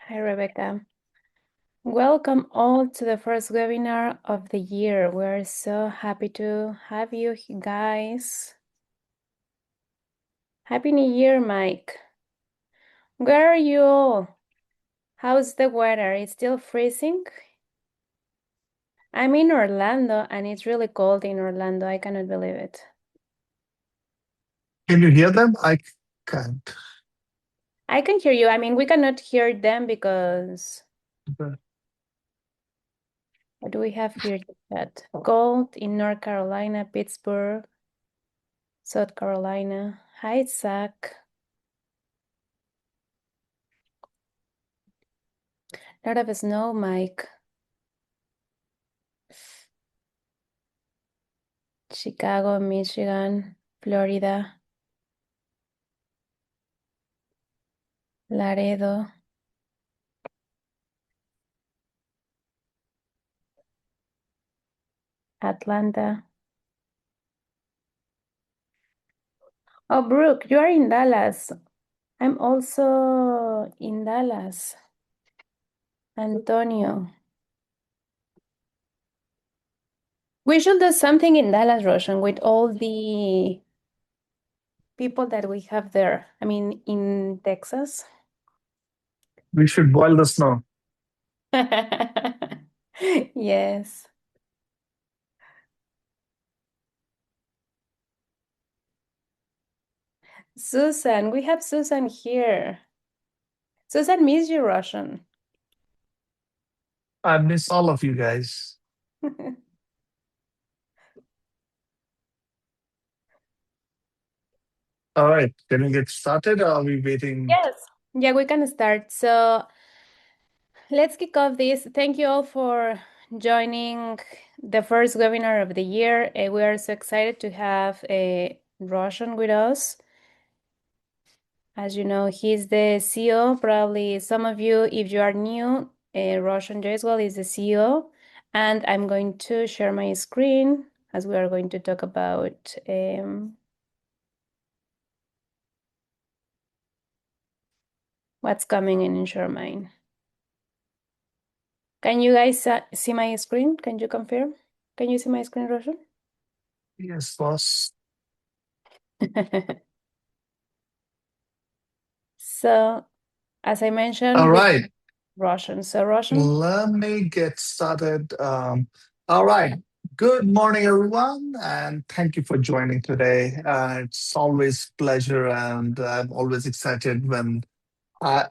Hi, Rebecca. Welcome all to the first webinar of the year. We're so happy to have you guys. Happy New Year, Mike. Where are you all? How's the weather? It's still freezing? I'm in Orlando and it's really cold in Orlando. I cannot believe it. Can you hear them? I can't. I can hear you. I mean, we cannot hear them because what do we have here? That cold in North Carolina, Pittsburgh, South Carolina. Hi, Zach. Lot of snow, Mike. Chicago, Michigan, Florida, Laredo, Atlanta. Oh, Brooke, you are in Dallas. I'm also in Dallas. Antonio. We should do something in Dallas, Raution, with all the people that we have there. I mean, in Texas. We should boil the snow. Yes. Susan, we have Susan here. Susan miss you, Raution. I miss all of you guys. All right, can we get started or are we waiting? Yes. Yeah, we can start. So let's kick off this. Thank you all for joining the first webinar of the year. We are so excited to have Roshan with us. As you know, he's the CEO. Probably some of you, if you are new, Roshan Jaiswal is the CEO. And I'm going to share my screen as we are going to talk about what's coming in InsuredMine. Can you guys see my screen? Can you confirm? Can you see my screen, Roshan? Yes, boss. So, as I mentioned, All with right, Roshan. So, Roshan, let me get started. All right, good morning, everyone, and thank you for joining today. It's always pleasure, and I'm always excited when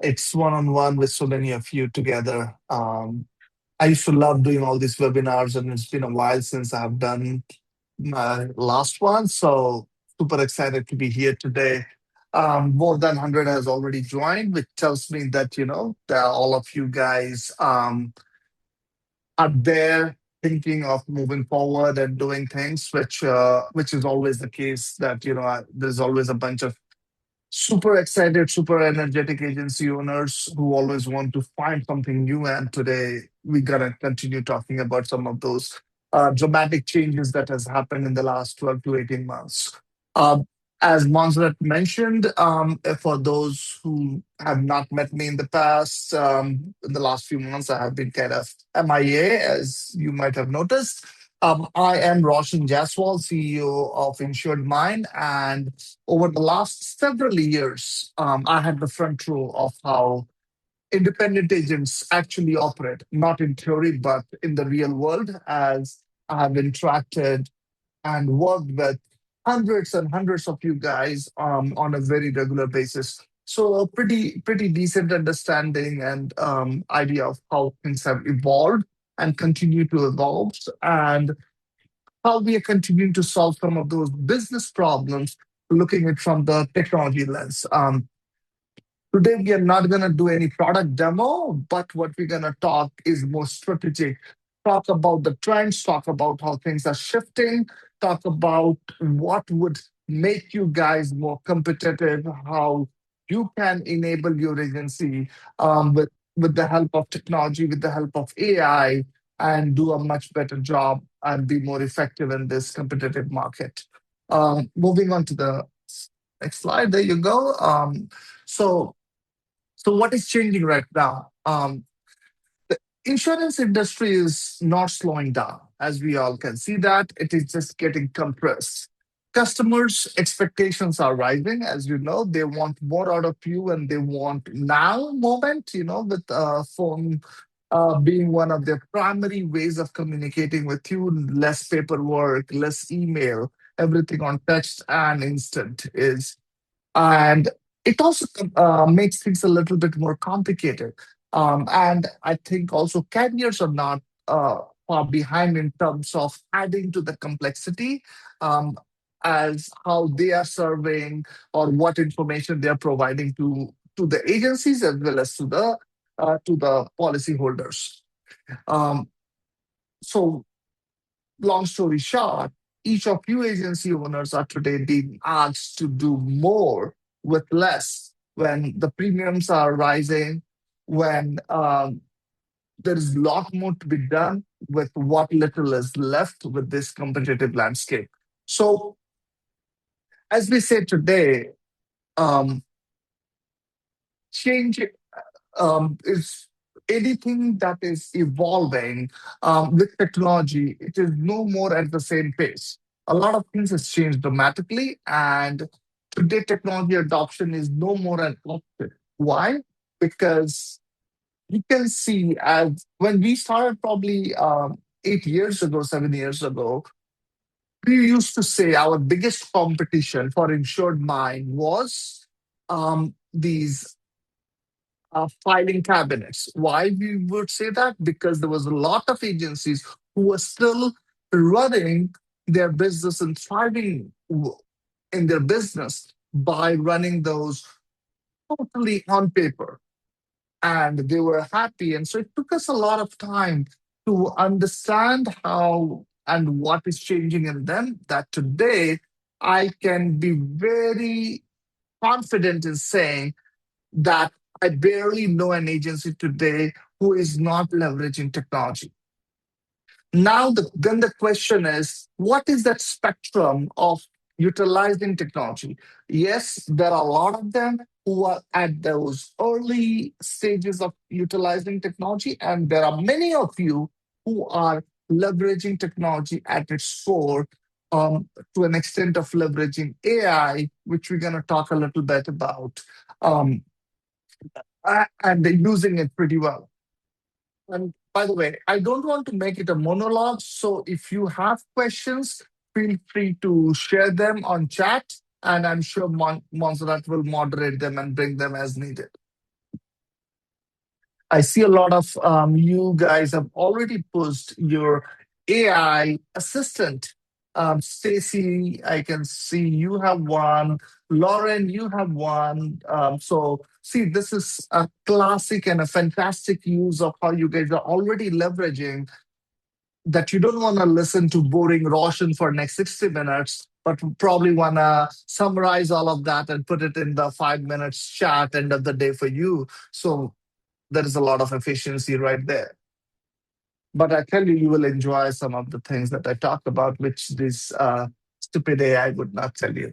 it's one-on-one with so many of you together. I used to love doing all these webinars, and it's been a while since I've done my last one. So super excited to be here today. More than 100 has already joined, which tells me that, that all of you guys are there thinking of moving forward and doing things, which is always the case that, there's always a bunch of super excited, super energetic agency owners who always want to find something new. And today we're gonna continue talking about some of those dramatic changes that has happened in the last 12 to 18 months. Um, as Montserrat mentioned, for those who have not met me in the past, in the last few months, I have been kind of MIA, as you might have noticed. I am Raution Jaiswal, CEO of InsuredMine, and over the last several years, I had the front row of how independent agents actually operate, not in theory, but in the real world, as I have interacted and worked with hundreds and hundreds of you guys on a very regular basis. So a pretty decent understanding and idea of how things have evolved and continue to evolve, and how we are continuing to solve some of those business problems, looking at from the technology lens. Today, we are not going to do any product demo, but what we're going to talk is more strategic. Talk about the trends, talk about how things are shifting, talk about what would make you guys more competitive, how you can enable your agency with the help of technology, with the help of AI, and do a much better job and be more effective in this competitive market. Moving on to the next slide. There you go. So so what is changing right now? Um, the insurance industry is not slowing down, as we all can see that it is just getting compressed. Customers' expectations are rising, as you know. They want more out of you, and they want now moment. With phone being one of their primary ways of communicating with you, less paperwork, less email, everything on text and instant is and it also makes things a little bit more complicated. And I think also carriers are not far behind in terms of adding to the complexity, um, as how they are serving or what information they are providing to the agencies as well as to the policyholders. Um, so long story short, each of you agency owners are today being asked to do more with less when the premiums are rising, when there is a lot more to be done with what little is left with this competitive landscape. So, as we say today, um, change is anything that is evolving with technology. It is no more at the same pace. A lot of things has changed dramatically, and today technology adoption is no more an option. Why? Because you can see, as when we started probably 8 years ago, 7 years ago, we used to say our biggest competition for insured mind was these filing cabinets. Why we would say that? Because there was a lot of agencies who were still running their business and thriving in their business by running those totally on paper. And they were happy. And so it took us a lot of time to understand how and what is changing in them, that today I can be very confident in saying that I barely know an agency today who is not leveraging technology. Now, then the question is, what is that spectrum of utilizing technology? Yes, there are a lot of them who are at those early stages of utilizing technology, and there are many of you who are leveraging technology at its core, to an extent of leveraging AI, which we're going to talk a little bit about. Um, and they're using it pretty well. And by the way, I don't want to make it a monologue. So if you have questions, feel free to share them on chat. And I'm sure Montserrat will moderate them and bring them as needed. I see a lot of you guys have already pushed your AI assistant. Stacy, I can see you have one. Lauren, you have one. So, see, this is a classic and a fantastic use of how you guys are already leveraging that. You don't want to listen to boring Raution for next 60 minutes, but probably want to summarize all of that and put it in the 5 minutes chat end of the day for you. So there is a lot of efficiency right there. But I tell you, you will enjoy some of the things that I talk about, which this stupid AI would not tell you.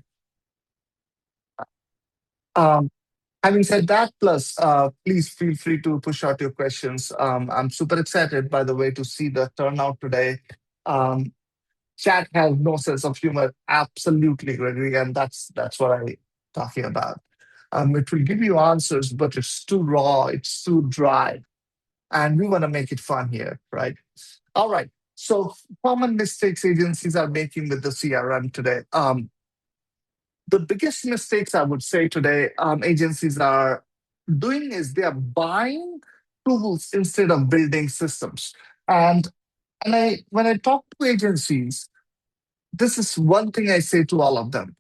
Um, Having said that, plus, please feel free to push out your questions. I'm super excited, by the way, to see the turnout today. Um, Chat has no sense of humor. Absolutely, Gregory, and that's what I'm talking about. It will give you answers, but it's too raw, it's too dry, and we want to make it fun here, right? All right. So, common mistakes agencies are making with the CRM today. The biggest mistakes I would say today agencies are doing is they are buying tools instead of building systems. And I when I talk to agencies, this is one thing I say to all of them.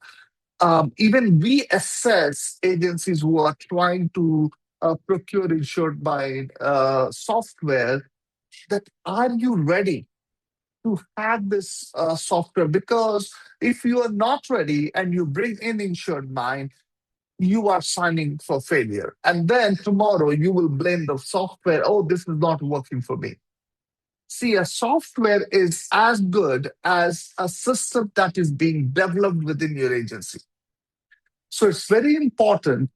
Even we assess agencies who are trying to procure insured by software, that are you ready to have this software? Because if you are not ready and you bring in insured mind, you are signing for failure. And then tomorrow you will blame the software. Oh, this is not working for me. See, a software is as good as a system that is being developed within your agency. So it's very important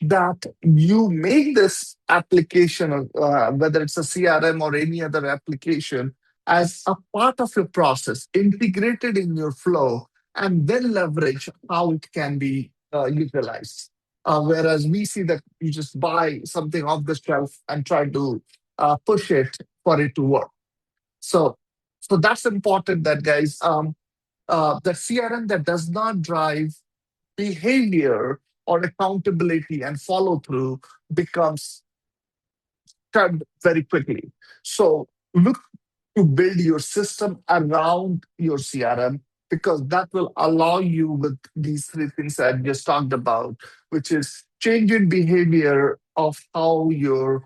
that you make this application, whether it's a CRM or any other application, as a part of your process, integrated in your flow, and then leverage how it can be utilized. Whereas we see that you just buy something off the shelf and try to push it for it to work. So, so that's important. That guys, the CRM that does not drive behavior or accountability and follow through becomes turned very quickly. So look to build your system around your CRM, because that will allow you with these three things I just talked about, which is changing behavior of how your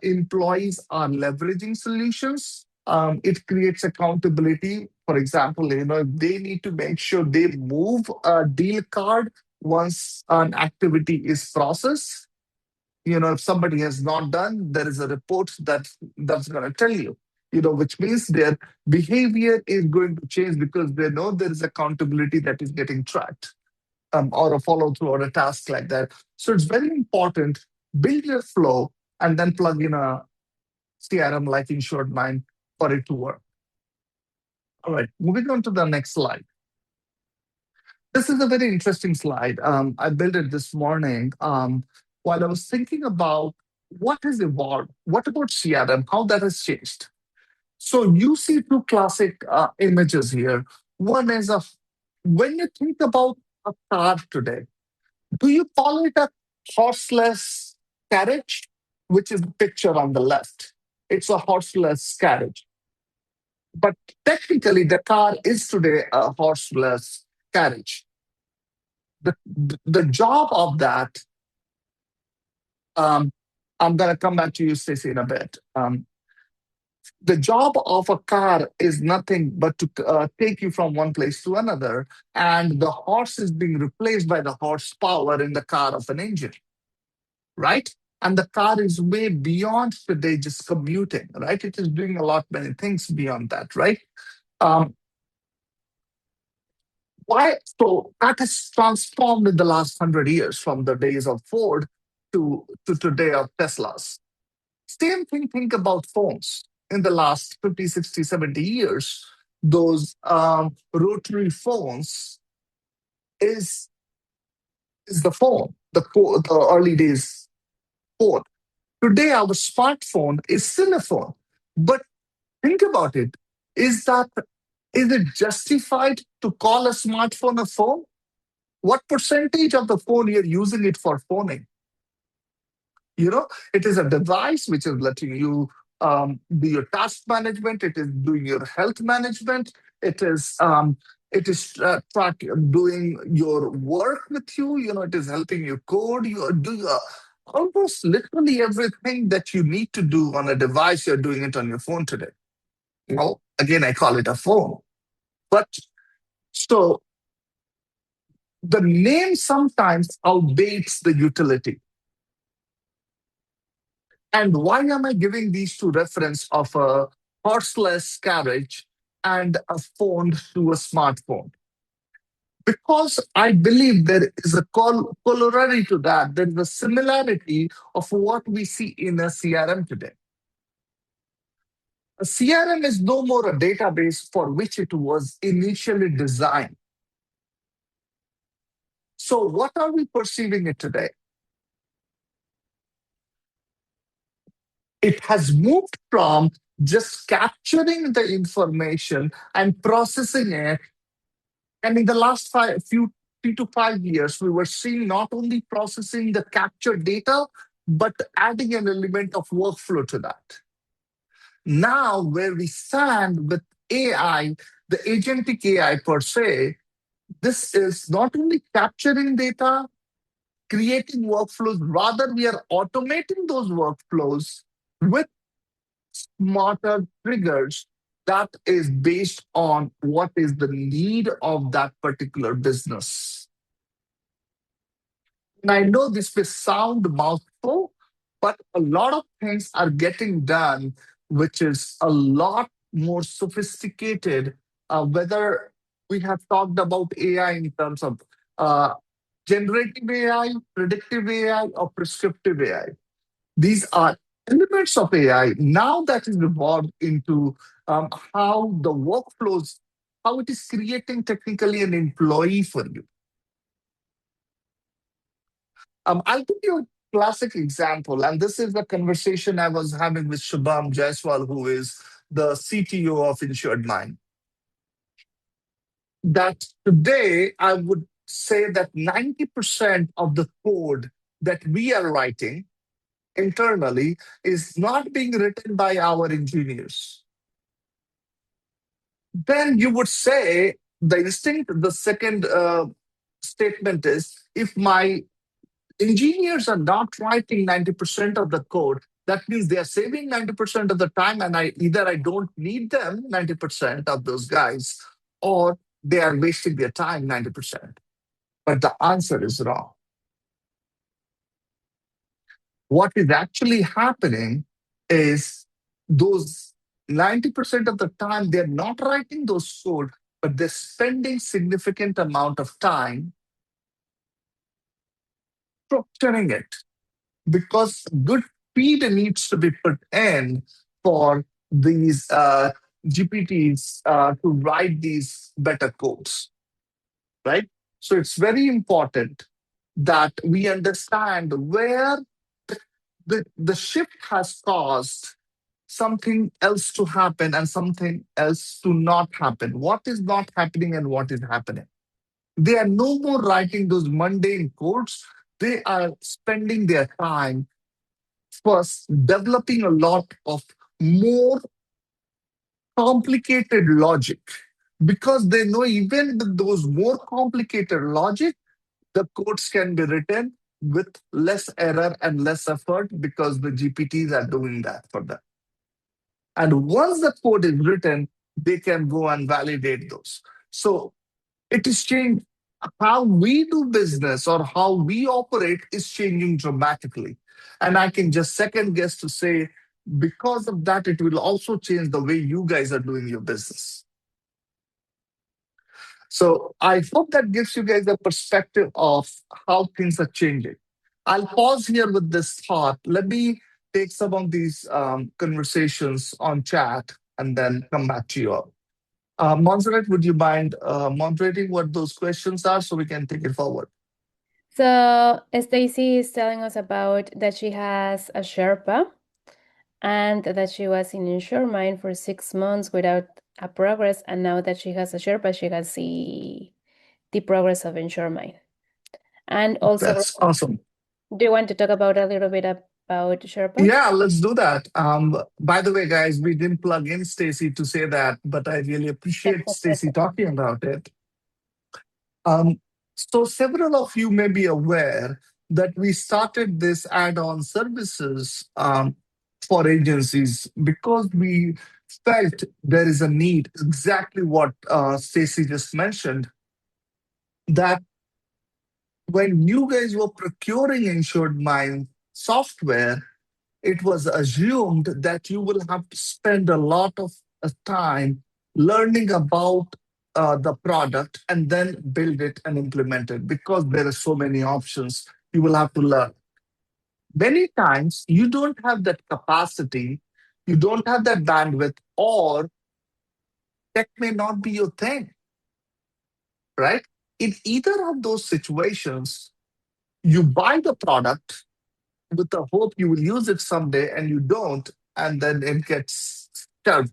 employees are leveraging solutions. It creates accountability. For example, if they need to make sure they move a deal card once an activity is processed, if somebody has not done, there is a report that's going to tell you, which means their behavior is going to change because they know there is accountability that is getting tracked, or a follow through or a task like that. So it's very important. Build your flow and then plug in a CRM like InsuredMine for it to work. All right, moving on to the next slide. This is a very interesting slide. I built it this morning while I was thinking about what has evolved. What about CRM? How that has changed? So you see two classic images here. One is of when you think about a car today, do you call it a horseless carriage, which is the picture on the left? It's a horseless carriage. But technically, the car is today a horseless carriage. The job of that, um, I'm going to come back to you, Stacey, in a bit. The job of a car is nothing but to take you from one place to another, and the horse is being replaced by the horsepower in the car of an engine, right? And the car is way beyond today just commuting, right? It is doing a lot many things beyond that, right? Um, why? So that has transformed in the last 100 years from the days of Ford to today of Teslas. Same thing, think about phones. In the last 50, 60, 70 years, those rotary phones is, is the phone, the early days phone. Today, our smartphone is still a phone. But think about it. Is that is it justified to call a smartphone a phone? What percentage of the phone you're using it for phoning? It is a device which is letting you do your task management. It is doing your health management. It is doing your work with you. It is helping you code. You are doing almost literally everything that you need to do on a device. You're doing it on your phone today. Well, again, I call it a phone. But so the name sometimes outdates the utility. And why am I giving these two reference of a horseless carriage and a phone to a smartphone? Because I believe there is a corollary to that. There is a similarity of what we see in a CRM today. A CRM is no more a database for which it was initially designed. So, what are we perceiving it today? It has moved from just capturing the information and processing it. And in the last 3 to 5 years, we were seeing not only processing the captured data, but adding an element of workflow to that. Now, where we stand with AI, the agentic AI per se, this is not only capturing data, creating workflows, rather, we are automating those workflows with smarter triggers that is based on what is the need of that particular business. And I know this will sound mouthful, but a lot of things are getting done, which is a lot more sophisticated. Whether we have talked about AI in terms of generative AI, predictive AI, or prescriptive AI. These are elements of AI now that is evolved into how the workflows, how it is creating technically an employee for you. I'll give you a classic example, and this is the conversation I was having with Shubham Jaiswal, who is the CTO of InsuredMine. That today I would say that 90% of the code that we are writing internally is not being written by our engineers. Then you would say the second statement is if my engineers are not writing 90% of the code, that means they are saving 90% of the time, and I don't need them 90% of those guys, or they are wasting their time 90%. But the answer is wrong. What is actually happening is those 90% of the time they're not writing those code, but they're spending significant amount of time structuring it because good feed needs to be put in for these GPTs to write these better codes, right? So it's very important that we understand where the shift has caused something else to happen and something else to not happen. What is not happening and what is happening? They are no more writing those mundane codes. They are spending their time first developing a lot of more complicated logic because they know even with those more complicated logic, the codes can be written with less error and less effort because the GPTs are doing that for them. And once the code is written, they can go and validate those. So it is changed. How we do business or how we operate is changing dramatically. And I can just second guess to say, because of that, it will also change the way you guys are doing your business. So I hope that gives you guys a perspective of how things are changing. I'll pause here with this thought. Let me take some of these conversations on chat and then come back to you all. Montserrat, would you mind moderating what those questions are so we can take it forward? So Stacy is telling us about that she has a Sherpa and that she was in InsuredMine for 6 months without a progress, and now that she has a Sherpa, she can see the progress of InsuredMine. And also, That's awesome. do you want to talk about a little bit about Sherpa? Yeah, let's do that. By the way, guys, we didn't plug in Stacy to say that, but I really appreciate Stacy talking about it. Um, so several of you may be aware that we started this add-on services for agencies because we felt there is a need, exactly what Stacy just mentioned, that when you guys were procuring InsuredMine software, it was assumed that you will have to spend a lot of time learning about the product and then build it and implement it because there are so many options you will have to learn. Many times you don't have that capacity, you don't have that bandwidth, or tech may not be your thing, right? In either of those situations, you buy the product with the hope you will use it someday and you don't, and then it gets shelved.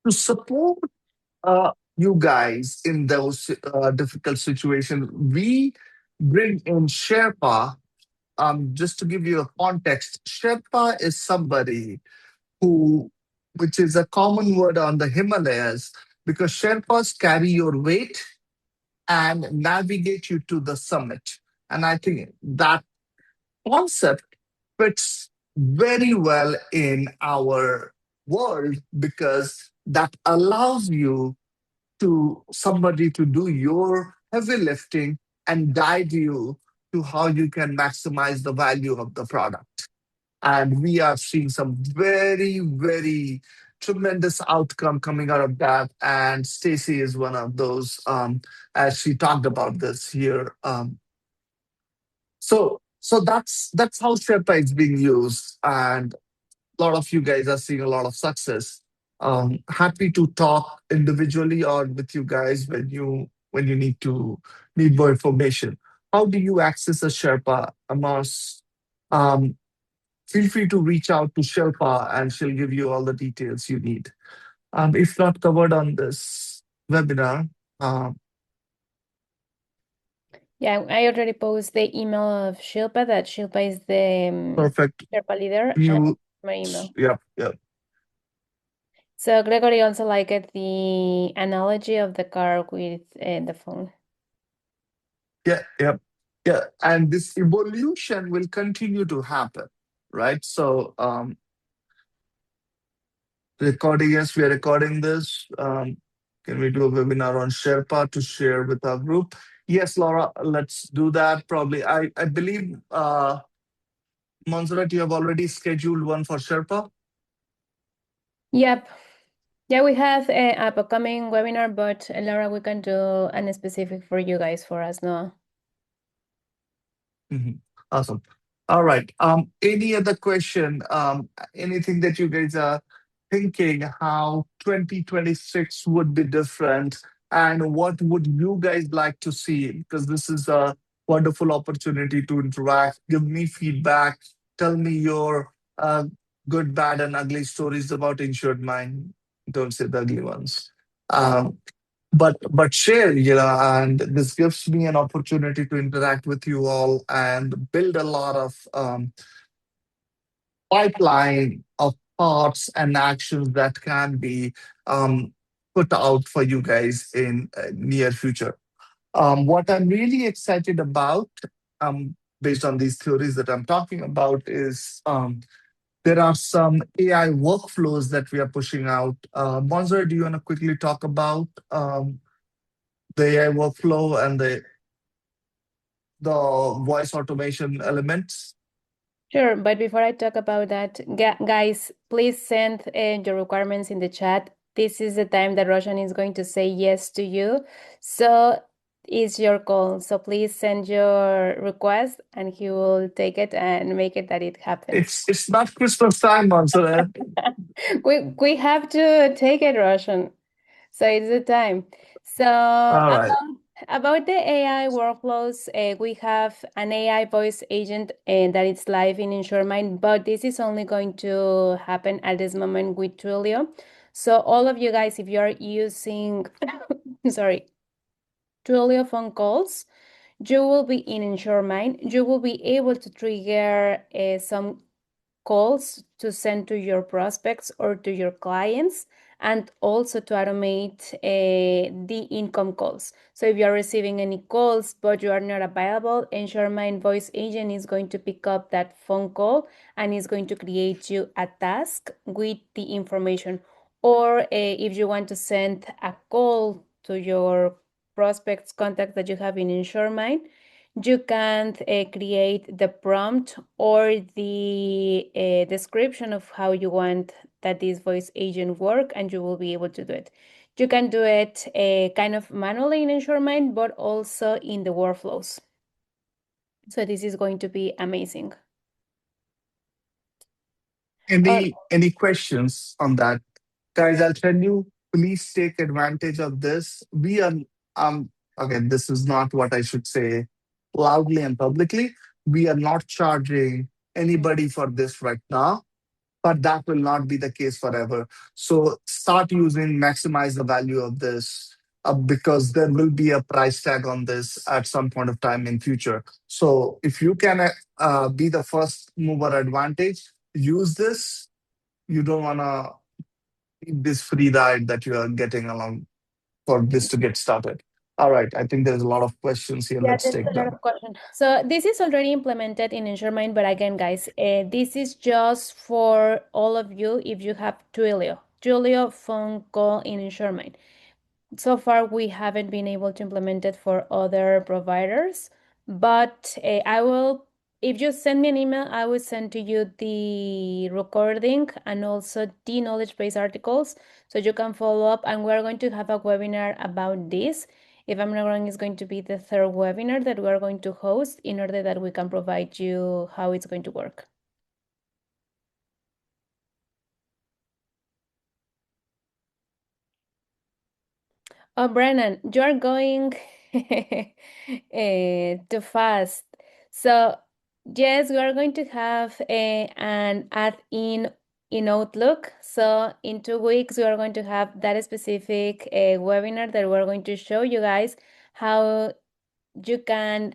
To support you guys in those difficult situations, we bring in Sherpa. Just to give you a context, Sherpa is somebody who, which is a common word on the Himalayas, because Sherpas carry your weight and navigate you to the summit. And I think that concept fits very well in our world because that allows you to somebody to do your heavy lifting and guide you to how you can maximize the value of the product. And we are seeing some very, very tremendous outcome coming out of that. And Stacy is one of those, as she talked about this here. So that's how Sherpa is being used, and a lot of you guys are seeing a lot of success. Happy to talk individually or with you guys when you need more information. How do you access a Sherpa, Amos? Um, Feel free to reach out to Sherpa, and she'll give you all the details you need. If not covered on this webinar, um, Yeah, I already posted the email of Shilpa, that Shilpa is the perfect. Sherpa leader, and You, my email. yep, yep. So Gregory also liked the analogy of the car with the phone. Yeah, yeah, yeah. And this evolution will continue to happen, right? So, recording, yes, we are recording this. Can we do a webinar on Sherpa to share with our group? Yes, Laura, let's do that. Probably, I believe, Montserrat, you have already scheduled one for Sherpa. Yep. Yeah, we have a upcoming webinar, but Laura, we can do an specific for you guys for us, no? Mhm. Awesome. All right. Any other question? Anything that you guys are thinking how 2026 would be different, and what would you guys like to see? Because this is a wonderful opportunity to interact. Give me feedback. Tell me your good, bad, and ugly stories about InsuredMine. Don't say the ugly ones. Um, but share, and this gives me an opportunity to interact with you all and build a lot of pipeline of thoughts and actions that can be put out for you guys in near future. What I'm really excited about, based on these theories that I'm talking about, is there are some AI workflows that we are pushing out. Monzer, do you want to quickly talk about the AI workflow and the voice automation elements? Sure, but before I talk about that, guys, please send your requirements in the chat. This is the time that Roshan is going to say yes to you. So it's your call. So please send your request and he will take it and make it that it happens. It's not Christmas time, Montserrat. We have to take it, Roshan. So it's the time. So All right. about the AI workflows, we have an AI voice agent that is live in InsureMine, but this is only going to happen at this moment with Twilio. So all of you guys, if you are using, sorry, Twilio phone calls, you will be in InsureMine. You will be able to trigger some calls to send to your prospects or to your clients, and also to automate the income calls. So if you are receiving any calls but you are not available, InsureMind Voice Agent is going to pick up that phone call and is going to create you a task with the information. Or if you want to send a call to your prospects contact that you have in InsureMind, you can create the prompt or the description of how you want that this voice agent work, and you will be able to do it. You can do it kind of manually in InsureMind, but also in the workflows. So this is going to be amazing. Uh, Any questions on that? Guys, I'll tell you, please take advantage of this. We are again, this is not what I should say loudly and publicly. We are not charging anybody for this right now, but that will not be the case forever. So start using, maximize the value of this, because there will be a price tag on this at some point of time in future. So if you can be the first mover advantage, use this. You don't want to this free ride that you are getting along for this to get started. All right, I think there's a lot of questions here. Yeah, Let's there's take a lot them. of questions. So this is already implemented in InsureMind, but again, guys, this is just for all of you if you have Twilio phone call in InsureMind. So far, we haven't been able to implement it for other providers, but I will if you send me an email, I will send to you the recording and also the knowledge base articles so you can follow up. And we're going to have a webinar about this. If I'm not wrong, it's going to be the third webinar that we're going to host in order that we can provide you how it's going to work. Oh, Brennan, you're going too fast. So, yes, we are going to have an add in Outlook. So, in 2 weeks, we are going to have that specific webinar that we're going to show you guys how you can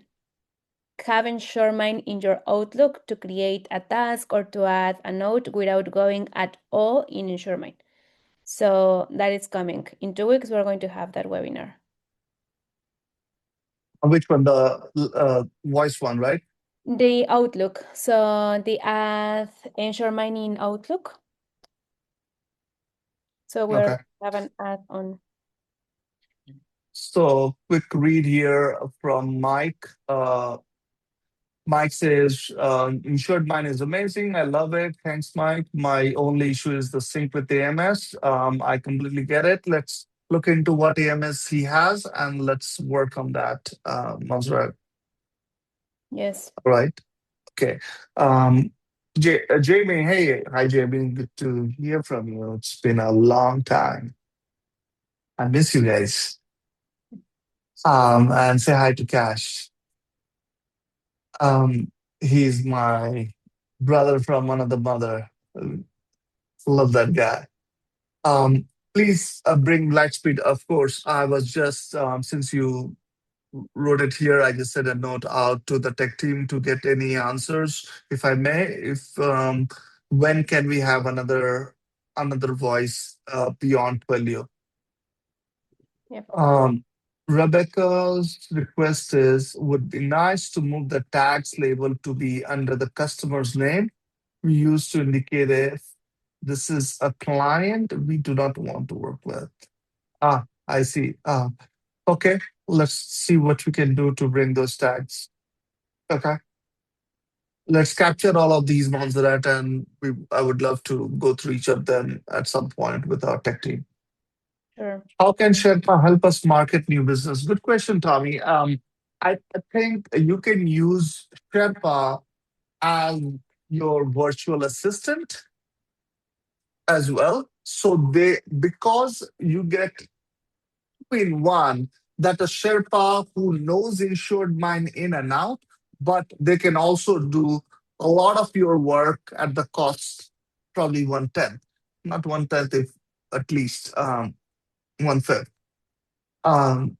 have InsuredMine in your Outlook to create a task or to add a note without going at all in InsuredMine. So, that is coming. In 2 weeks, we're going to have that webinar. Which one? The voice one, right? The Outlook. So the add ensure mining Outlook. So we're Okay. have an add on. So, quick read here from Mike. Mike says, insured mine is amazing. I love it. Thanks, Mike. My only issue is the sync with AMS. I completely get it. Let's look into what AMS he has and let's work on that, Mazra. Yes. All right. Okay. Jamie, hey. Hi, Jamie. Good to hear from you. It's been a long time. I miss you guys. And say hi to Cash. Um, he's my brother from another mother. Love that guy. Um, please bring Lightspeed. Of course, I was just since you wrote it here, I just sent a note out to the tech team to get any answers, if I may. If when can we have another voice beyond Twilio? Yep. Rebecca's request is would be nice to move the tags label to be under the customer's name we use to indicate if this is a client we do not want to work with. Ah, I see. Okay, let's see what we can do to bring those tags. Okay, let's capture all of these ones that, and I would love to go through each of them at some point with our tech team. Sure. How can Sherpa help us market new business? Good question, Tommy. I think you can use Sherpa as your virtual assistant as well. So because you get in one, that a Sherpa who knows insured mine in and out, but they can also do a lot of your work at the cost, probably 1/10, not 1/10, if at least 1/5. Um,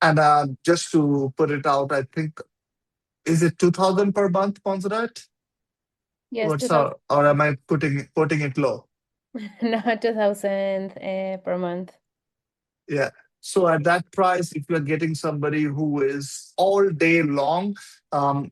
and just to put it out, I think, is it 2,000 per month, Montserrat? Yes, What's our, or am I putting it low? no, 2000 per month. Yeah. So at that price, if you're getting somebody who is all day long, um,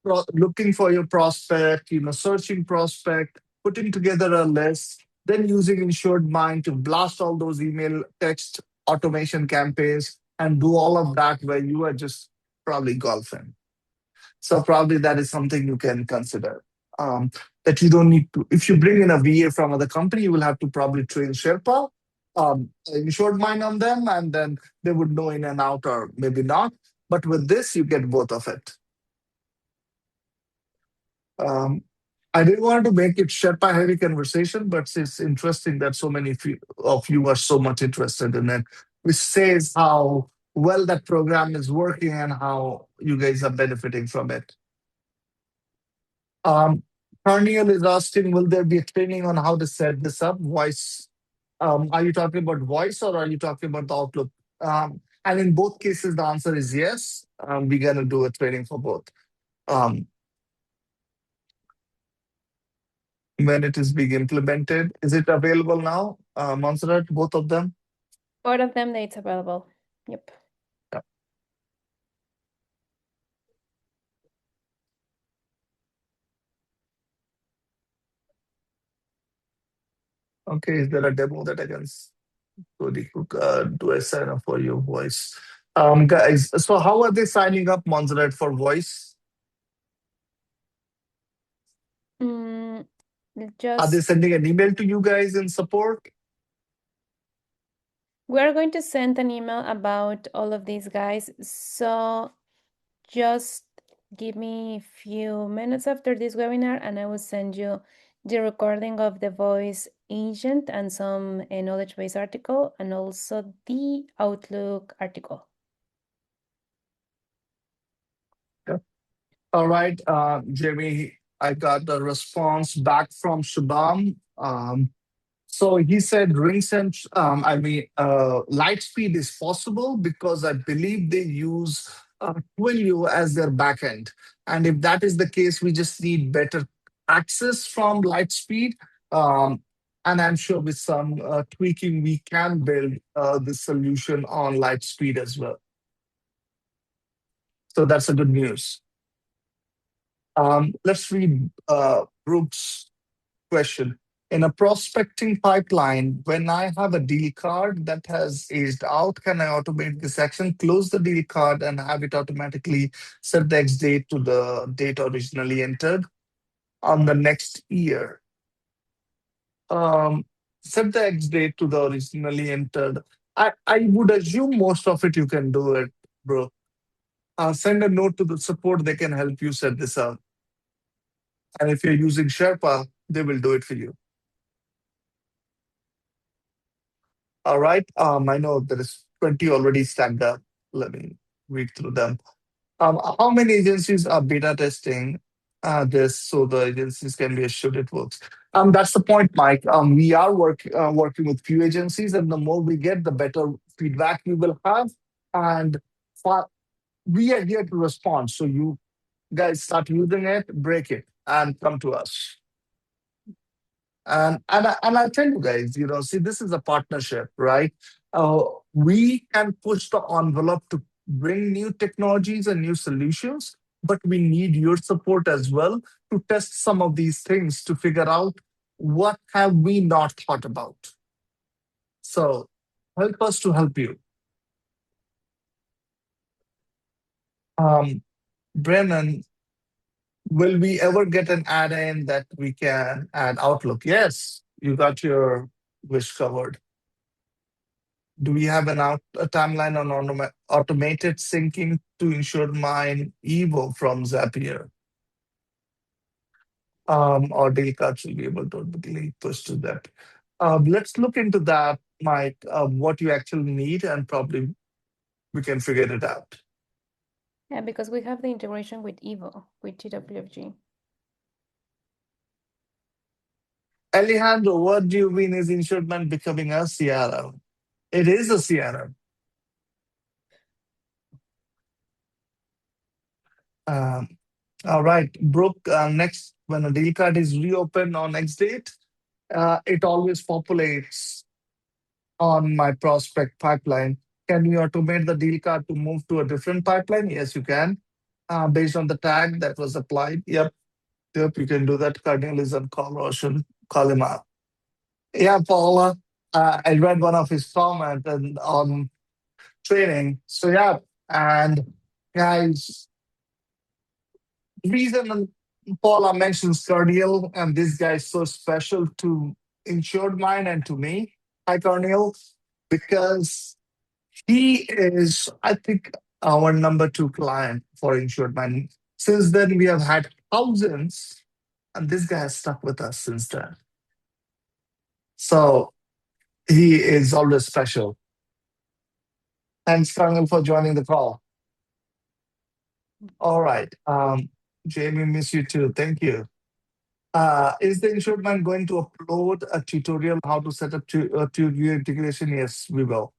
looking for your prospect, searching prospect, putting together a list, then using Insured Mind to blast all those email, text, automation campaigns, and do all of that where you are just probably golfing. So probably that is something you can consider. That you don't need to. If you bring in a VA from other company, you will have to probably train Sherpa, insured mine on them, and then they would know in and out or maybe not. But with this, you get both of it. Um, I didn't want to make it Sherpa heavy conversation, but it's interesting that so many of you are so much interested in it, which says how well that program is working and how you guys are benefiting from it. Um, Carniel is asking, will there be a training on how to set this up? Voice. Are you talking about voice or are you talking about the Outlook? And in both cases, the answer is yes. We're going to do a training for both. Um, when it is being implemented, is it available now, Montserrat, both of them? Both of them, it's available. Yep. Yeah. Okay, is there a demo that I can do I sign up for your voice? Guys, so how are they signing up, Montserrat, for voice? Are they Just sending an email to you guys in support? we are going to send an email about all of these guys. So just give me a few minutes after this webinar and I will send you the recording of the voice agent and some knowledge base article and also the Outlook article. Yeah. All right, Jamie, I got the response back from Shubham. So he said light speed is possible because I believe they use Twilio as their backend. And if that is the case, we just need better access from light speed. Um, and I'm sure with some tweaking, we can build the solution on light speed as well. So that's a good news. Let's read Brooks' question. In a prospecting pipeline, when I have a deal card that has aged out, can I automate this action, close the deal card, and have it automatically set the ex date to the date originally entered on the next year? Um, Set the ex date to the originally entered. I would assume most of it you can do it, bro. Send a note to the support, they can help you set this up. And if you're using Sherpa, they will do it for you. All right. I know there is 20 already stacked up. Let me read through them. How many agencies are beta testing this so the agencies can be assured it works? That's the point, Mike. We are working with few agencies, and the more we get, the better feedback we will have. And for, we are here to respond. So you guys start using it, break it, and come to us. And I tell you guys, see, this is a partnership, right? Uh, we can push the envelope to bring new technologies and new solutions, but we need your support as well to test some of these things to figure out what have we not thought about. So help us to help you. Um, Brennan, will we ever get an add-in that we can add Outlook? Yes, you got your wish covered. Do we have a timeline on automated syncing to InsuredMine Evo from Zapier? Or deal cards will be able to automatically push to that. Let's look into that, Mike, what you actually need, and probably we can figure it out. Yeah, because we have the integration with Evo, with TWFG. Alejandro, what do you mean is InsuredMine becoming a CRM? It is a CRM. Um, all right, Brooke, next, when a deal card is reopened on next date, it always populates on my prospect pipeline. Can you automate the deal card to move to a different pipeline? Yes, you can. Based on the tag that was applied. Yep, you can do that. Cardinal is on call, Raution. Call him out. Yeah, Paula. I read one of his comments and on training. So yeah, and guys, reason Paula mentions Cardinal and this guy is so special to InsuredMine and to me. Hi, Cardinal, because he is, I think, our number two client for InsuredMine. Since then, we have had thousands, and this guy has stuck with us since then. So he is always special. Thanks, Colonel, for joining the call. All right. Jamie, miss you too. Thank you. Is the InsuredMine going to upload a tutorial how to set up to view integration? Yes, we will.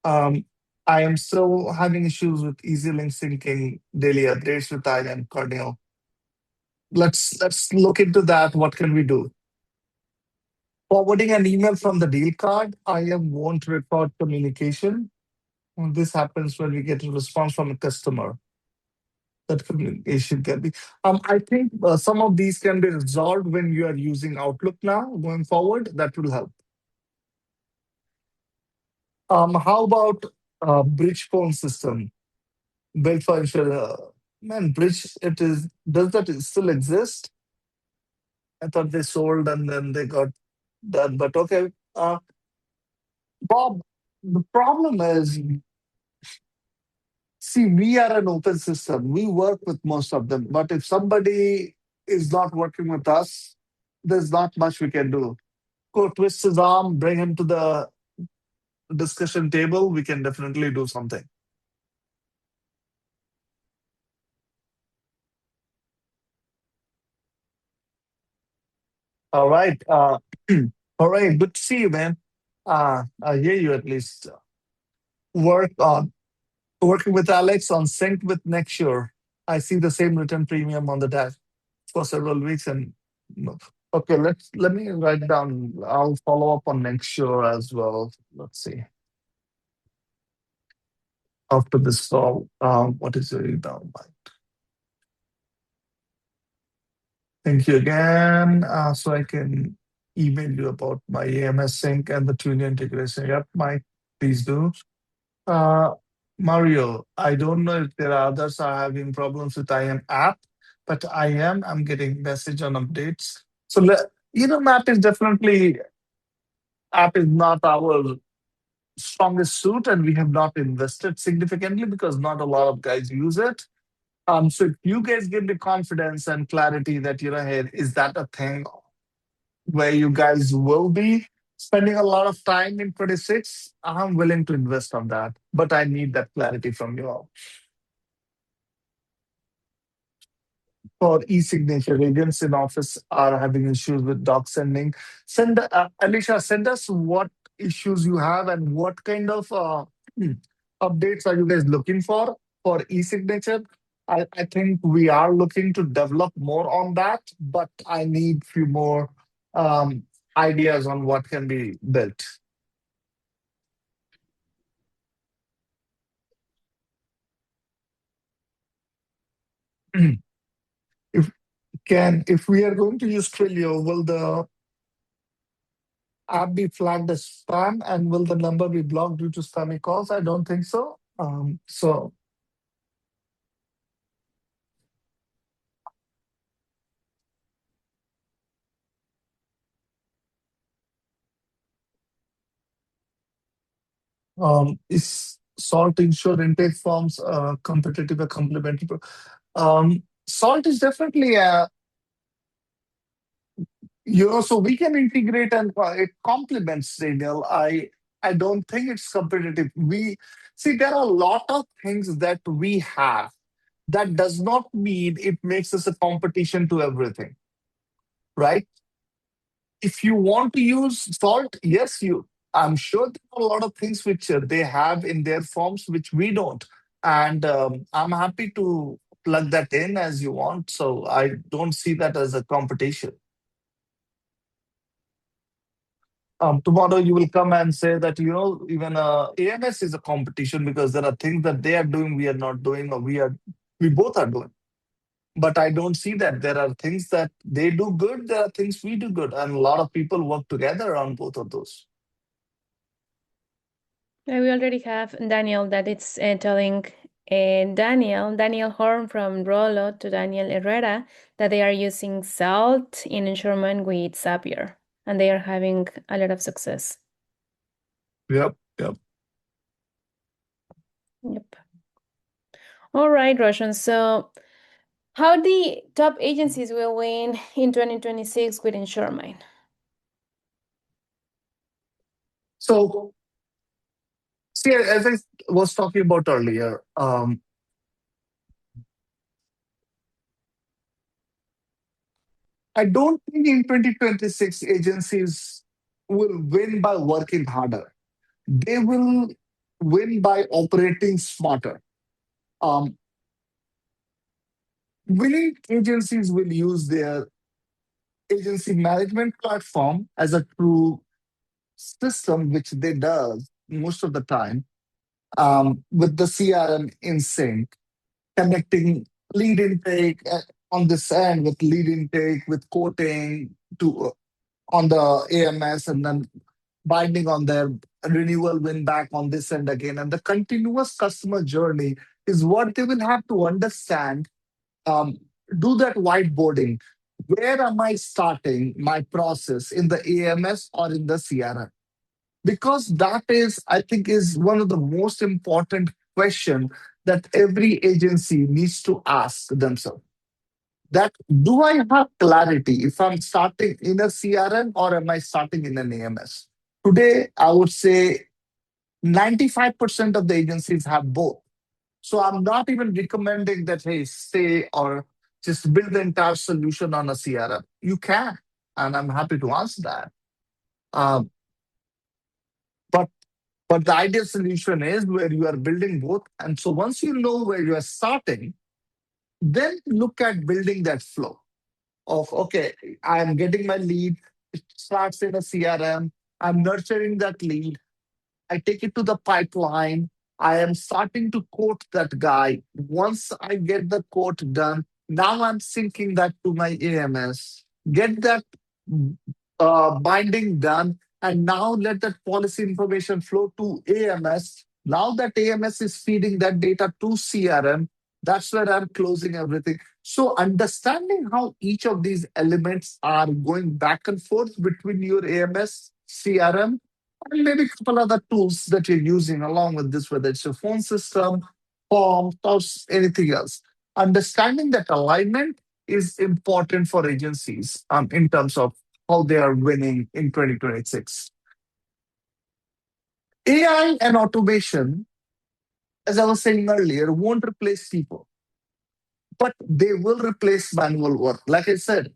Um, I am still having issues with EasyLink syncing daily updates with I and Cardinal. Let's look into that. What can we do? Forwarding an email from the deal card, IM won't record communication. This happens when we get a response from a customer. That communication can be. I think some of these can be resolved when you are using Outlook now. Going forward, that will help. How about bridge phone system built for insurance? Man, bridge it is. Does that still exist? I thought they sold and then they got done. But okay, Bob. The problem is, see, we are an open system. We work with most of them. But if somebody is not working with us, there's not much we can do. Go twist his arm, bring him to the discussion table. We can definitely do something. All right. All right. Good to see you, man. I hear you at least. Work on Working with Alex on sync with Nextshore. I see the same written premium on the dash for several weeks and no. Okay, let me write down. I'll follow up on Nextshore as well. Let's see. After this call, what is your down by? Thank you again. So I can email you about my AMS sync and the tuner integration. Yep, Mike, please do. Uh, Mario, I don't know if there are others are having problems with IM app, but I'm getting message on updates. So, map is definitely, app is not our strongest suit, and we have not invested significantly because not a lot of guys use it. So if you guys give me confidence and clarity that, hey, is that a thing where you guys will be spending a lot of time in 26, I'm willing to invest on that. But I need that clarity from you all. For e-signature, agents in office are having issues with doc sending. Alicia, send us what issues you have and what kind of updates are you guys looking for e-signature. I think we are looking to develop more on that, but I need few more um, ideas on what can be built. if if we are going to use Trilio, will the app be flagged as spam and will the number be blocked due to spammy calls? I don't think so. So is Salt insured intake forms competitive or complementary? Salt is definitely so we can integrate and it complements Daniel. I don't think it's competitive. We see there are a lot of things that we have that does not mean it makes us a competition to everything, right? If you want to use salt, yes, I'm sure there are a lot of things which they have in their forms which we don't, and I'm happy to plug that in as you want. So I don't see that as a competition. Tomorrow you will come and say that even AMS is a competition because there are things that they are doing we are not doing, or we both are doing. But I don't see that. There are things that they do good, there are things we do good, and a lot of people work together on both of those. We already have Daniel that it's telling Daniel Horn from Rolo to Daniel Herrera that they are using salt in InsuredMine with Zapier and they are having a lot of success. Yep, yep. Yep. All right, Roshan. So, how the top agencies will win in 2026 with InsuredMine? So, see, as I was talking about earlier, I don't think in 2026 agencies will win by working harder. They will win by operating smarter. Um, Winning agencies will use their agency management platform as a true system, which they does most of the time, with the CRM in sync, connecting lead intake on this end with lead intake, with quoting to on the AMS, and then binding on their renewal win back on this end again. And the continuous customer journey is what they will have to understand, um, do that whiteboarding. Where am I starting my process, in the AMS or in the CRM? Because that is, I think, is one of the most important question that every agency needs to ask themselves. That, do I have clarity if I'm starting in a CRM or am I starting in an AMS? Today, I would say 95% of the agencies have both. So I'm not even recommending that, hey, stay or just build the entire solution on a CRM. You can, and I'm happy to answer that. Um, but but the ideal solution is where you are building both. And so once you know where you are starting, then look at building that flow of, okay, I'm getting my lead. It starts in a CRM. I'm nurturing that lead. I take it to the pipeline. I am starting to quote that guy. Once I get the quote done, now I'm syncing that to my AMS. Get that binding done, and now let that policy information flow to AMS. Now that AMS is feeding that data to CRM. That's where I'm closing everything. So understanding how each of these elements are going back and forth between your AMS, CRM, and maybe a couple other tools that you're using along with this, whether it's your phone system, form, or anything else. Understanding that alignment is important for agencies in terms of how they are winning in 2026. AI and automation, as I was saying earlier, won't replace people, but they will replace manual work. Like I said,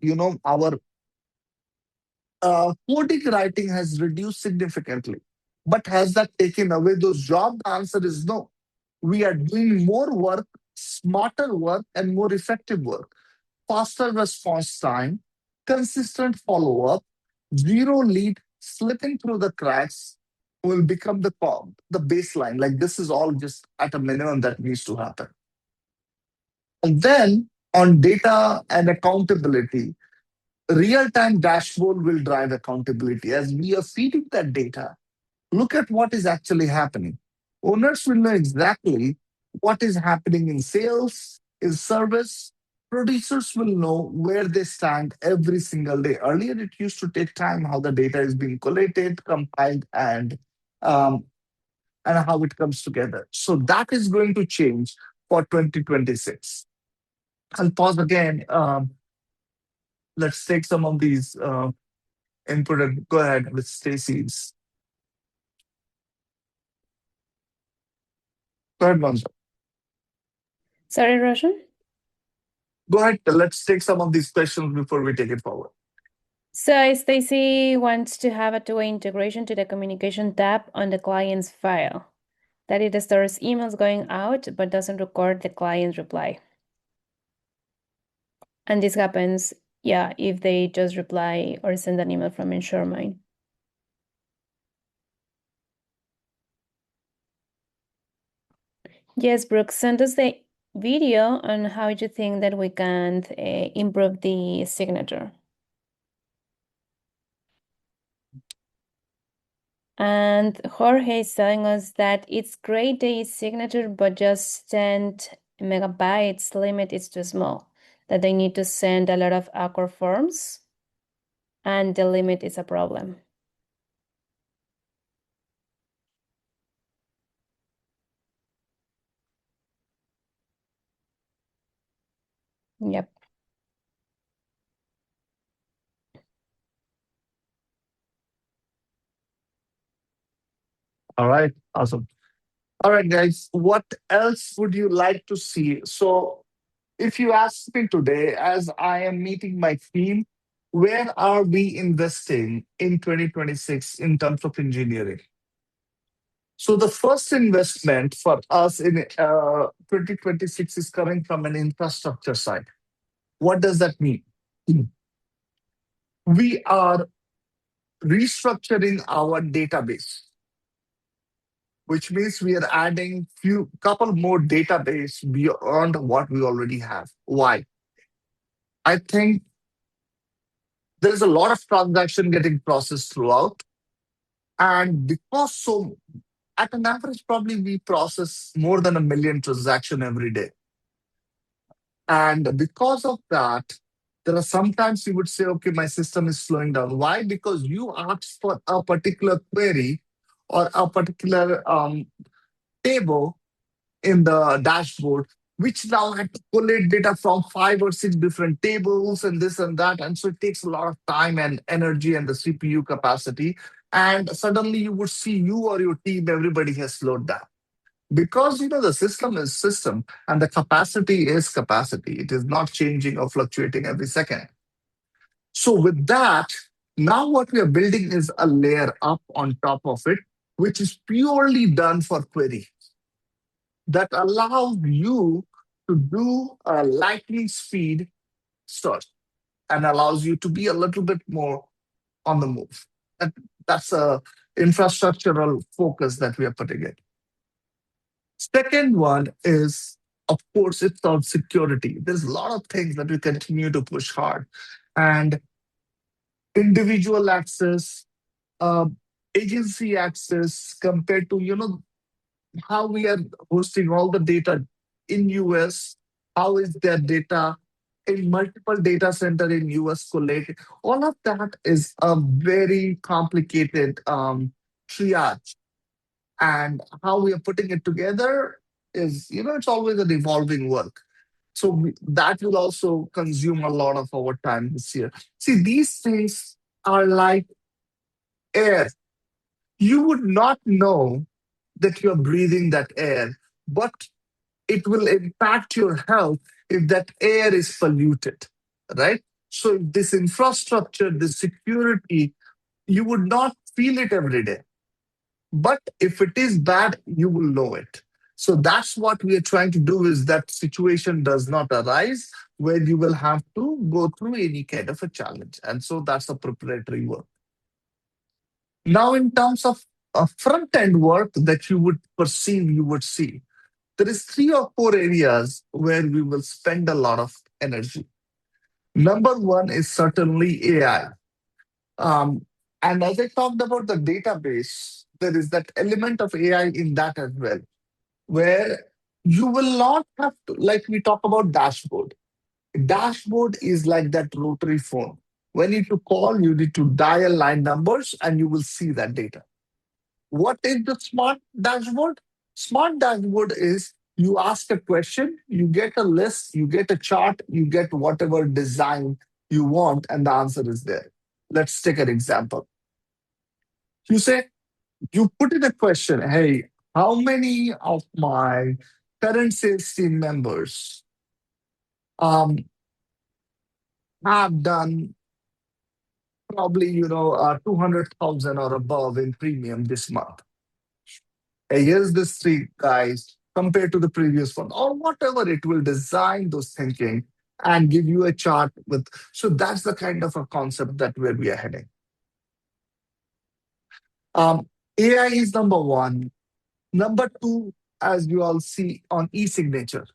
our coding writing has reduced significantly. But has that taken away those jobs? The answer is no. We are doing more work, smarter work, and more effective work. Faster response time, consistent follow up, zero lead slipping through the cracks will become the baseline. Like, this is all just at a minimum that needs to happen. And then on data and accountability, real-time dashboard will drive accountability. As we are feeding that data, look at what is actually happening. Owners will know exactly what is happening in sales, in service. Producers will know where they stand every single day. Earlier, it used to take time how the data is being collated, compiled, um, and how it comes together. So that is going to change for 2026. I'll pause again. Let's take some of these input and go ahead with Stacy's. Go ahead, Manju. Sorry, Roshan? Go ahead. Let's take some of these questions before we take it forward. So Stacy wants to have a two-way integration to the communication tab on the client's file, that it stores emails going out but doesn't record the client's reply. And this happens, yeah, if they just reply or send an email from InsuredMine. Yes, Brooke, send us the video on how you think that we can improve the signature. And Jorge is telling us that it's great the signature, but just 10 megabytes limit is too small, that they need to send a lot of awkward forms, and the limit is a problem. Yep. All right. Awesome. All right, guys. What else would you like to see? So, if you ask me today, as I am meeting my team, where are we investing in 2026 in terms of engineering? So, the first investment for us in 2026 is coming from an infrastructure side. What does that mean? We are restructuring our database, which means we are adding few couple more database beyond what we already have. Why? I think there's a lot of transaction getting processed throughout, and because so at an average, probably we process more than 1 million transaction every day, and because of that. There are sometimes you would say, okay, my system is slowing down. Why? Because you asked for a particular query or a particular table in the dashboard, which now had to collate data from 5 or 6 different tables and this and that. And so it takes a lot of time and energy and the CPU capacity. And suddenly you would see you or your team, everybody has slowed down. Because the system is system and the capacity is capacity. It is not changing or fluctuating every second. So with that, now what we are building is a layer up on top of it, which is purely done for query that allows you to do a lightning speed search and allows you to be a little bit more on the move. And that's a infrastructural focus that we are putting in. Second one is, of course, it's on security. There's a lot of things that we continue to push hard. And individual access, uh, agency access compared to how we are hosting all the data in US, how is their data in multiple data center in US collated. All of that is a very complicated triage. And how we are putting it together is, it's always an evolving work. So that will also consume a lot of our time this year. See, these things are like air. You would not know that you're breathing that air, but it will impact your health if that air is polluted, right? So this infrastructure, this security, you would not feel it every day. But if it is bad, you will know it. So that's what we are trying to do is that situation does not arise where you will have to go through any kind of a challenge. And so that's the preparatory work. Now, in terms of front end work that you would perceive, you would see, there is 3 or 4 areas where we will spend a lot of energy. Number one is certainly AI. Um, and as I talked about the database, there is that element of AI in that as well, where you will not have to, like we talk about dashboard. Dashboard is like that rotary phone. When you need to call, you need to dial line numbers and you will see that data. What is the smart dashboard? Smart dashboard is you ask a question, you get a list, you get a chart, you get whatever design you want, and the answer is there. Let's take an example. You say, you put in a question, hey, how many of my current sales team members um, have done probably 200,000 or above in premium this month? Hey, here's this 3 guys compared to the previous one, or whatever. It will design those thinking and give you a chart with. So that's the kind of a concept that where we are heading. Um, AI is number one. Number two, as you all see on e-signature,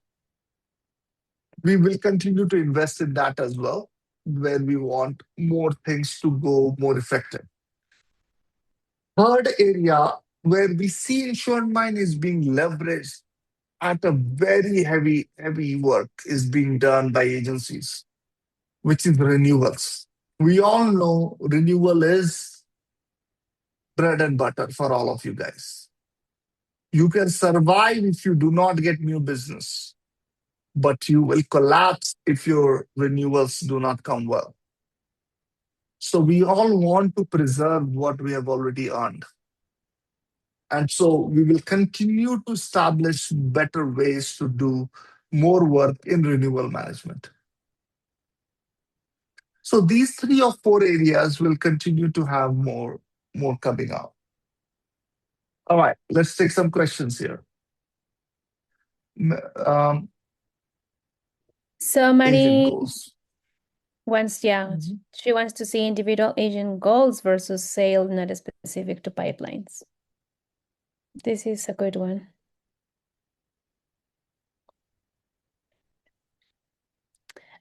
we will continue to invest in that as well, where we want more things to go more effective. Third area where we see InsuredMine is being leveraged at a very heavy work is being done by agencies, which is renewals. We all know renewal is bread and butter for all of you guys. You can survive if you do not get new business, but you will collapse if your renewals do not come well. So we all want to preserve what we have already earned. And so we will continue to establish better ways to do more work in renewal management. So these 3 or 4 areas will continue to have more coming out. All right, let's take some questions here. Um, So agent Mary goals. wants, she wants to see individual agent goals versus sale not specific to pipelines. This is a good one.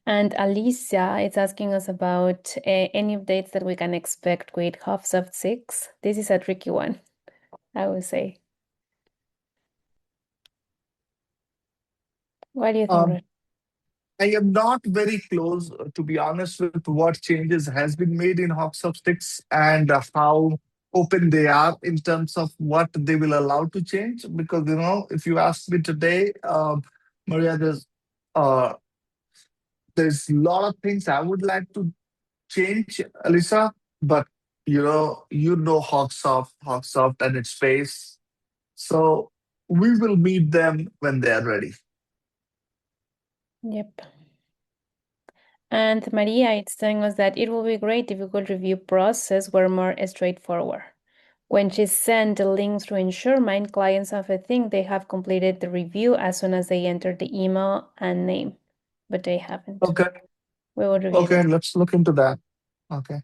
And Alicia is asking us about any updates that we can expect with HubSoft 6. This is a tricky one, I would say. What do you think, Raution? I am not very close, to be honest, with what changes has been made in Hawks of Sticks and how open they are in terms of what they will allow to change. Because if you ask me today, Maria, there's a lot of things I would like to change, Alisa. But Hawksoft and its space. So we will meet them when they are ready. Yep. And Maria is telling us that it will be great if Google review process were more straightforward. When she sent the link through InsuredMine, clients often think they have completed the review as soon as they enter the email and name, but they haven't. Okay. We will review Okay. this. Let's look into that. Okay.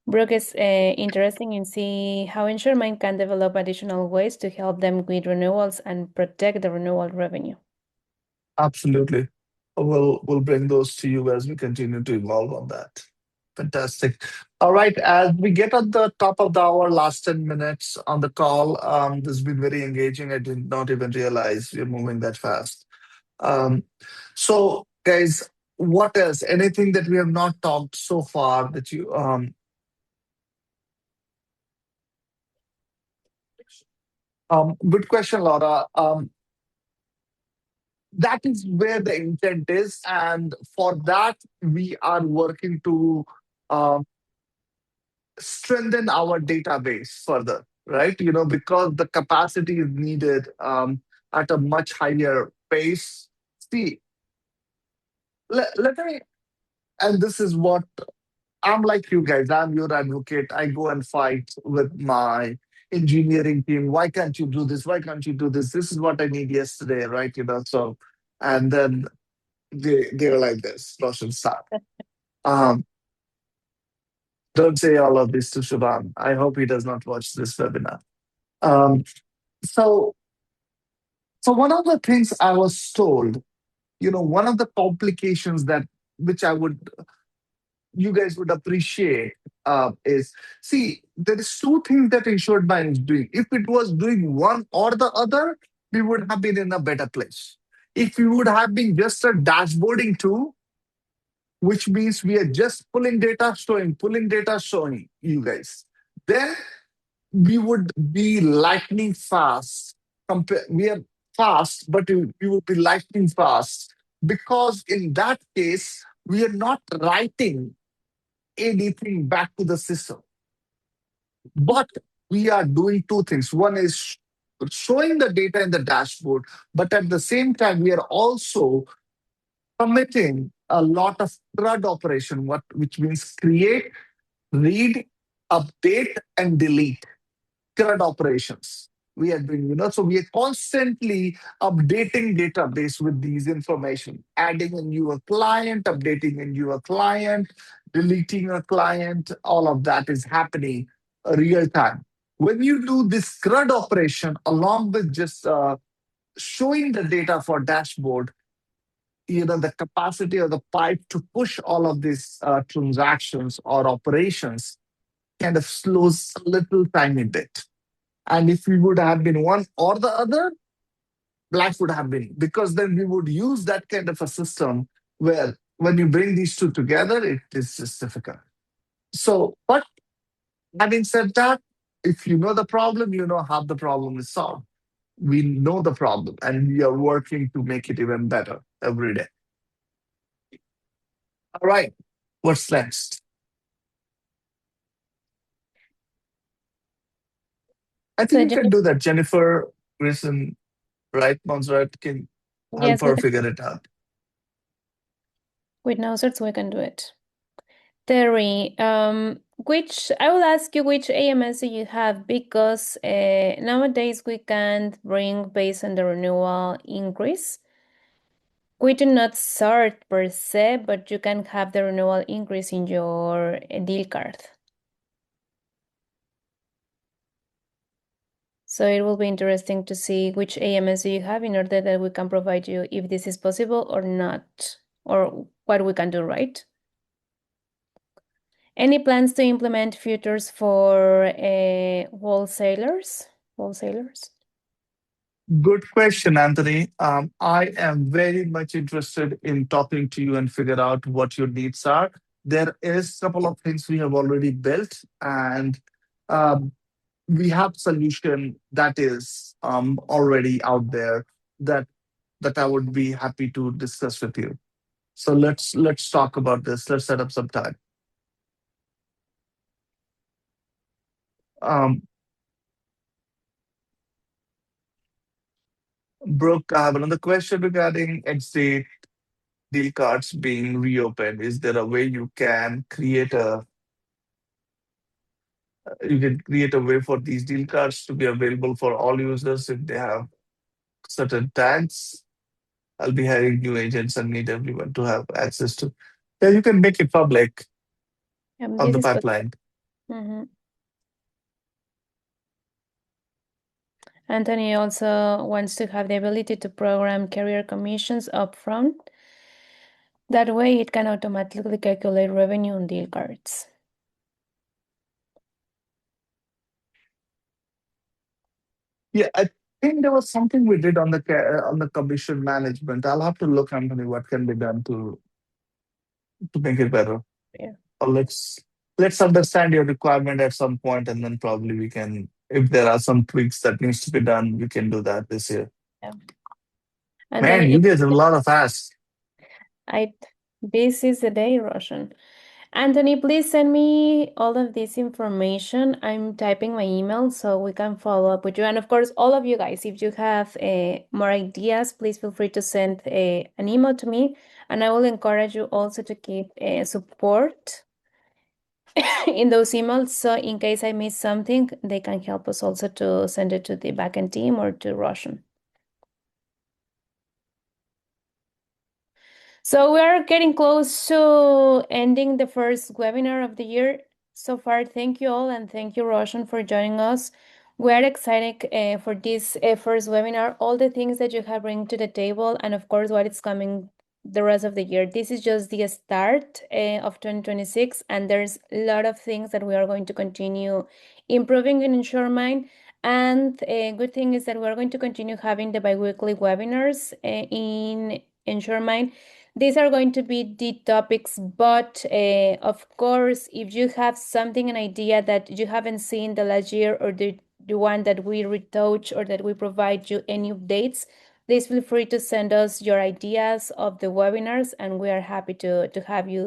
Brooke is interesting in see how InsuredMine can develop additional ways to help them with renewals and protect the renewal revenue. Absolutely. We'll bring those to you as we continue to evolve on that. Fantastic. All right. As we get at the top of the hour, last 10 minutes on the call, this has been very engaging. I did not even realize we're moving that fast. Um, so, guys, what else? Anything that we have not talked so far that you good question, Laura. That is where the intent is, and for that we are working to um, strengthen our database further, right? Because the capacity is needed at a much higher pace. See, let me, and this is what I'm like you guys, I'm your advocate. I go and fight with my engineering team. Why can't you do this? Why can't you do this? This is what I need yesterday, right? So, and then they're like this, Roshan, stop. Um, don't say all of this to Shubham. I hope he does not watch this webinar. Um, so, so one of the things I was told, one of the complications that which you guys would appreciate is, see, there is two things that InsuredMine is doing. If it was doing one or the other, we would have been in a better place. If we would have been just a dashboarding tool, which means we are just pulling data, showing you guys, then we would be lightning fast. We are fast, but we would be lightning fast because in that case, we are not writing anything back to the system. But we are doing two things. One is showing the data in the dashboard, but at the same time, we are also committing a lot of CRUD operation, which means create, read, update, and delete CRUD operations. We are doing, so we are constantly updating database with these information, adding a newer client, updating a newer client, deleting a client. All of that is happening real time. When you do this CRUD operation along with just showing the data for dashboard, the capacity of the pipe to push all of these transactions or operations kind of slows a little tiny bit. And if we would have been one or the other, black would have been, because then we would use that kind of a system where when you bring these two together, it is just difficult. So, but having said that, if you know the problem, you know how the problem is solved. We know the problem and we are working to make it even better every day. All right. What's next? I think So we can do that. Jennifer Grayson, right? Montserrat can help yes, we her can, figure it out. with no certs we can do it. Terry, which I will ask you which AMS do you have because nowadays we can't bring based on the renewal increase. We do not sort per se, but you can have the renewal increase in your deal card. So it will be interesting to see which AMS do you have in order that we can provide you if this is possible or not, or what we can do, right? Any plans to implement futures for wholesalers? Wholesalers? Good question, Anthony. I am very much interested in talking to you and figure out what your needs are. There is a couple of things we have already built, and um, we have solution that is already out there that I would be happy to discuss with you. So let's talk about this. Let's set up some time. Um, Brooke, I have another question regarding XD deal cards being reopened. Is there a way you can create a way for these deal cards to be available for all users if they have certain tags? I'll be hiring new agents and need everyone to have access to. Yeah, you can make it public on This the is what. pipeline. Mhm. Anthony also wants to have the ability to program carrier commissions upfront. That way, it can automatically calculate revenue on deal cards. Yeah, I think there was something we did on on the commission management. I'll have to look, Anthony, what can be done to make it better. Yeah. Or let's understand your requirement at some point, and then probably we can, if there are some tweaks that needs to be done, we can do that this year. Yeah. Man, Anthony, you guys have a lot of asks. I this is the day, Raution. Anthony, please send me all of this information. I'm typing my email so we can follow up with you. And of course, all of you guys, if you have more ideas, please feel free to send an email to me. And I will encourage you also to keep support in those emails. So in case I miss something, they can help us also to send it to the backend team or to Russian. So we are getting close to ending the first webinar of the year. So far, thank you all, and thank you, Roshan, for joining us. We are excited for this first webinar, all the things that you have bring to the table, and of course, what is coming the rest of the year. This is just the start of 2026, and there's a lot of things that we are going to continue improving in InsuredMine. And a good thing is that we're going to continue having the biweekly webinars in InsuredMine. These are going to be the topics, but of course, if you have something, an idea that you haven't seen the last year or the one that we retouch or that we provide you any updates, please feel free to send us your ideas of the webinars, and we are happy to have you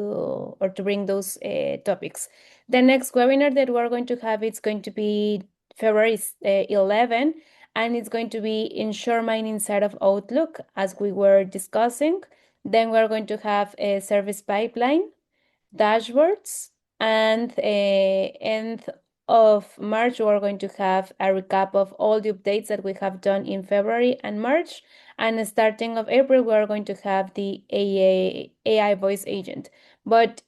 or to bring those topics. The next webinar that we're going to have, it's going to be February 11, and it's going to be InsuredMine inside of Outlook, as we were discussing. Then we're going to have a service pipeline, dashboards, and end of March, we're going to have a recap of all the updates that we have done in February and March. And starting of April, we are going to have the AI voice agent. But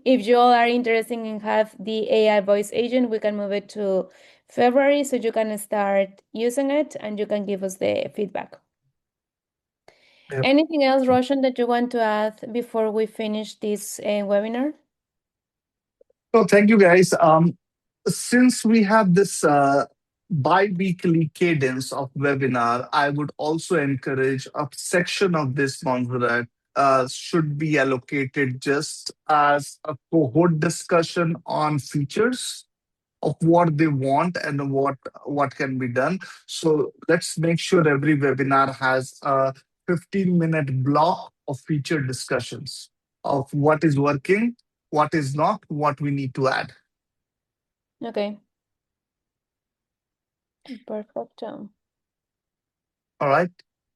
if you all are interested in have the AI voice agent, we can move it to February so you can start using it and you can give us the feedback. Yep. Anything else, Roshan, that you want to add before we finish this webinar? So thank you guys. Since we have this bi-weekly cadence of webinar, I would also encourage a section of this month that should be allocated just as a cohort discussion on features of what they want and what can be done. So let's make sure every webinar has a 15-minute block of feature discussions of what is working, what is not, what we need to add. Okay, perfect. All right.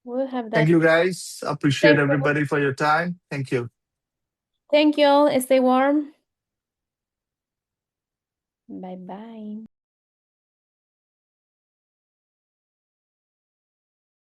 We'll have Thank that. you guys. Appreciate Thank you. everybody for your time. Thank you. Thank you all. Stay warm. Bye bye.